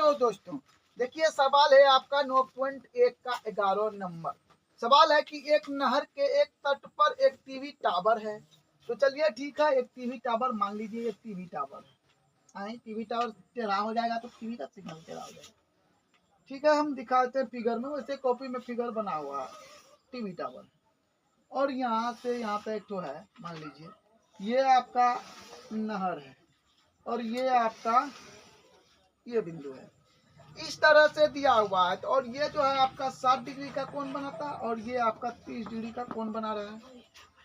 तो दोस्तों देखिए, सवाल है आपका 9.1 का 11 नंबर। सवाल है कि एक नहर के एक तट पर एक टीवी टावर है। तो चलिए ठीक है, एक टीवी टावर मान लीजिए, एक टीवी टावर टीवी टावर टेढ़ा हो जाएगा तो टीवी का सिग्नल टेढ़ा हो जाएगा। ठीक है, हम दिखाते हैं फिगर में, वैसे कॉपी में फिगर बना हुआ है टीवी टावर। और यहाँ से यहाँ पे एक तो है, मान लीजिए ये आपका नहर है और ये आपका ये बिंदु है, इस तरह से दिया हुआ है। और ये जो है आपका 60 डिग्री का कोण बनाता है और ये आपका 30 डिग्री का कोण बना रहा है।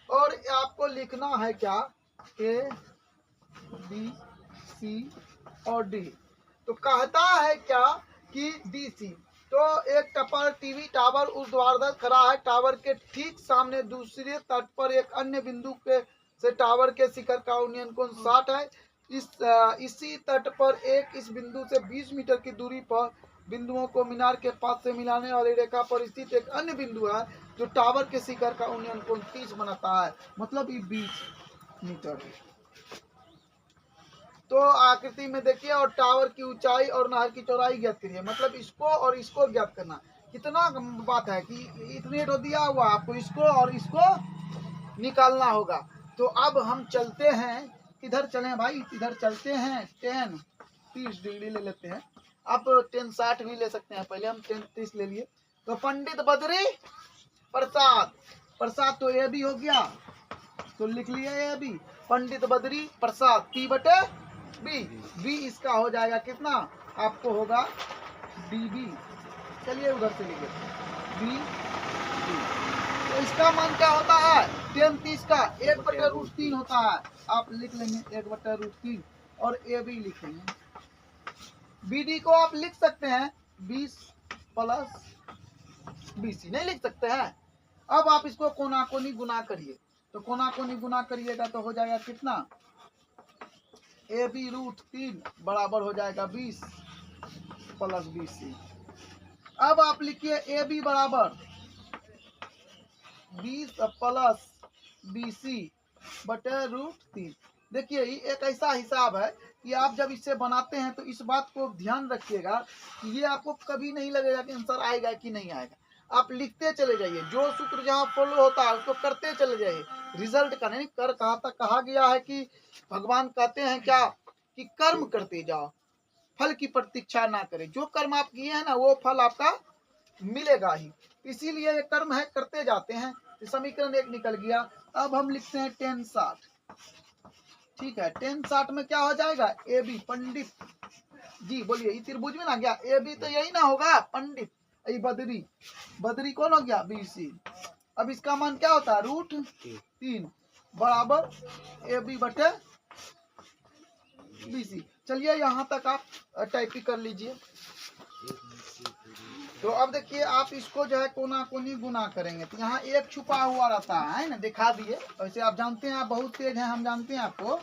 और आपको लिखना है क्या, ए बी सी और डी। तो कहता है क्या कि डी सी। तो एक टपर टीवी टावर ऊर्ध्वाधर खड़ा है, टावर के ठीक सामने दूसरे तट पर एक अन्य बिंदु के से टावर के शिखर का उन्नयन कोण 60 है। इसी तट पर एक इस बिंदु से 20 मीटर की दूरी पर बिंदुओं को मीनार के पास से मिलाने वाली रेखा पर स्थित एक अन्य बिंदु है जो टावर के शिखर का उन्नयन कोण 30 बनाता है, मतलब ये 20 मीटर है। तो आकृति में देखिए, और टावर की ऊंचाई और नहर की चौड़ाई ज्ञात करिए, मतलब इसको और इसको ज्ञात करना। कितना बात है कि इतने तो दिया हुआ, आपको इसको और इसको निकालना होगा। तो अब हम चलते हैं, किधर चलें भाई, इधर चलते हैं। 10 30 डिग्री ले लेते हैं, आप 10 60 भी ले सकते हैं, पहले हम 10 30 ले लिए। तो पंडित बद्री प्रसाद, प्रसाद तो ये भी हो गया, तो लिख लिया ये भी, पंडित बद्री प्रसाद पी बटे बी। बी इसका हो जाएगा कितना, आपको होगा डी बी। चलिए उधर से लिखे बी बी। तो इसका मान क्या होता है, 10 30 का 1/√3 होता है। आप लिख लेंगे 1/√3 और ए बी लिखेंगे। बी डी को आप लिख सकते हैं 20 प्लस BC, नहीं लिख सकते हैं। अब आप इसको कोना कोनी गुना करिए, तो कोना कोनी गुना करिएगा तो हो जाएगा कितना, AB√3 बराबर हो जाएगा 20 प्लस BC। अब आप लिखिए AB बराबर 20 प्लस BC बटे √3। देखिए ये एक ऐसा हिसाब है कि आप जब इसे बनाते हैं तो इस बात को ध्यान रखिएगा कि ये आपको कभी नहीं लगेगा कि आंसर आएगा कि नहीं आएगा। आप लिखते चले जाइए, जो सूत्र जहाँ फॉलो होता है उसको करते चले जाइए। रिजल्ट का नहीं, कर कहा गया है कि भगवान कहते हैं क्या कि कर्म करते जाओ, फल की प्रतीक्षा ना करें। जो कर्म आप किए हैं ना वो फल आपका मिलेगा ही, इसीलिए ये कर्म है, करते जाते हैं। समीकरण 1 निकल गया। अब हम लिखते हैं 10 60। ठीक है, 10 60 में क्या हो जाएगा, ए बी पंडित जी, बोलिए त्रिभुज में ना गया ए बी, तो यही ना होगा पंडित, बदरी बदरी कौन हो गया BC। अब इसका मान क्या होता है, √3 बराबर ए बी बटे BC। चलिए यहाँ तक आप टाइपिंग कर लीजिए। तो अब देखिए, आप इसको जो है कोना कोनी गुना करेंगे तो यहाँ एक छुपा हुआ रहता है ना, दिखा दिए। वैसे आप जानते हैं, आप बहुत तेज हैं, हम जानते हैं आपको।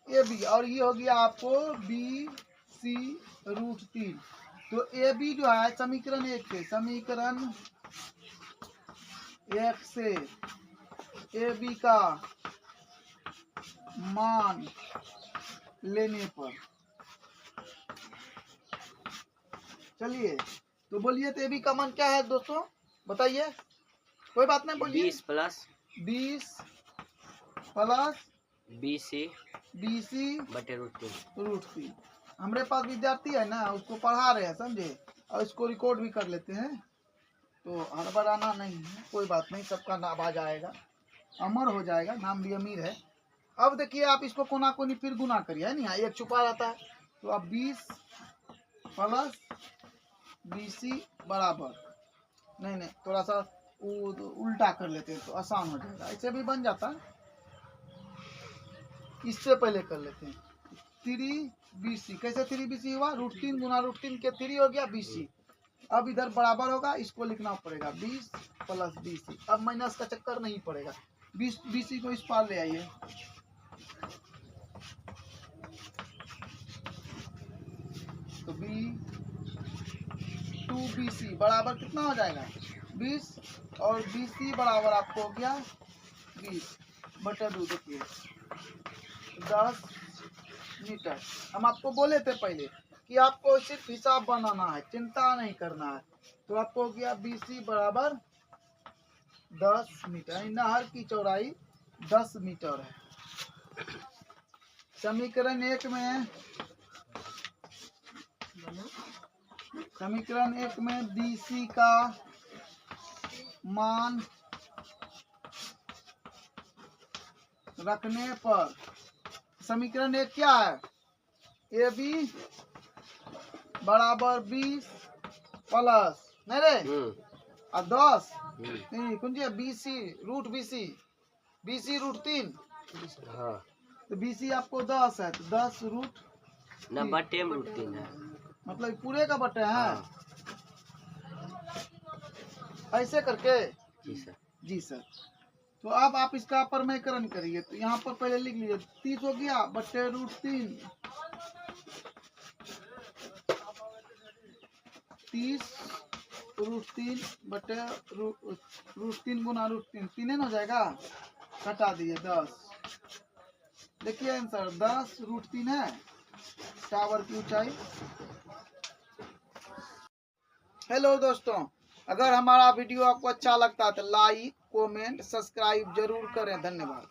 ए बी और ये हो गया आपको BC √3। तो ए बी जो है समीकरण 1 से, समीकरण 1 से ए बी का मान लेने पर, चलिए तो बोलिए, तो ए बी का मान क्या है दोस्तों, बताइए, कोई बात नहीं, बोलिए 20 प्लस BC बटे √3। हमारे पास विद्यार्थी है ना, उसको पढ़ा रहे हैं, समझे, और इसको रिकॉर्ड भी कर लेते हैं, तो हड़बड़ाना नहीं है, कोई बात नहीं, सबका नाम आ जाएगा, अमर हो जाएगा, नाम भी अमीर है। अब देखिए, आप इसको कोना कोनी फिर गुना करिए, है ना, एक छुपा रहता है। तो अब 20 प्लस BC बराबर, नहीं थोड़ा सा उल्टा कर लेते हैं तो आसान हो जाएगा, ऐसे भी बन जाता है, इससे पहले कर लेते हैं 3BC। कैसे 3BC हुआ, √3 गुना √3 के 3 हो गया BC। अब इधर बराबर होगा, इसको लिखना पड़ेगा 20 प्लस BC। अब माइनस का चक्कर नहीं पड़ेगा, 20 BC को इस पार ले आइए। तो 2BC बराबर कितना हो जाएगा, 20, और BC बराबर आपको हो गया 20 बटा 2। देखिए 10 मीटर। हम आपको बोले थे पहले कि आपको सिर्फ हिसाब बनाना है, चिंता नहीं करना है। तो आपको हो गया BC बराबर 10 मीटर, नहर की चौड़ाई 10 मीटर है। समीकरण 1 में BC का मान रखने पर समीकरण 1 क्या है? AB बराबर 20 प्लस नहीं रे और 10 नहीं कौन जी BC रूट BC रूट 3। हाँ तो BC आपको 10 है तो 10 रूट ना बटे में रूट 3 है, मतलब पूरे का बटे है। हाँ। ऐसे करके जी सर। जी सर। तो अब आप इसका परमेयकरण करिए। तो यहाँ पर पहले लिख लीजिए 30 हो गया बटे रूट 3, 30 रूट 3 बटे रूट 3 गुना रूट 3, 3 हो जाएगा, घटा दिए 10। देखिए आंसर 10 रूट 3 है टावर की ऊंचाई। हेलो दोस्तों, अगर हमारा वीडियो आपको अच्छा लगता है तो लाइक कमेंट सब्सक्राइब जरूर करें। धन्यवाद।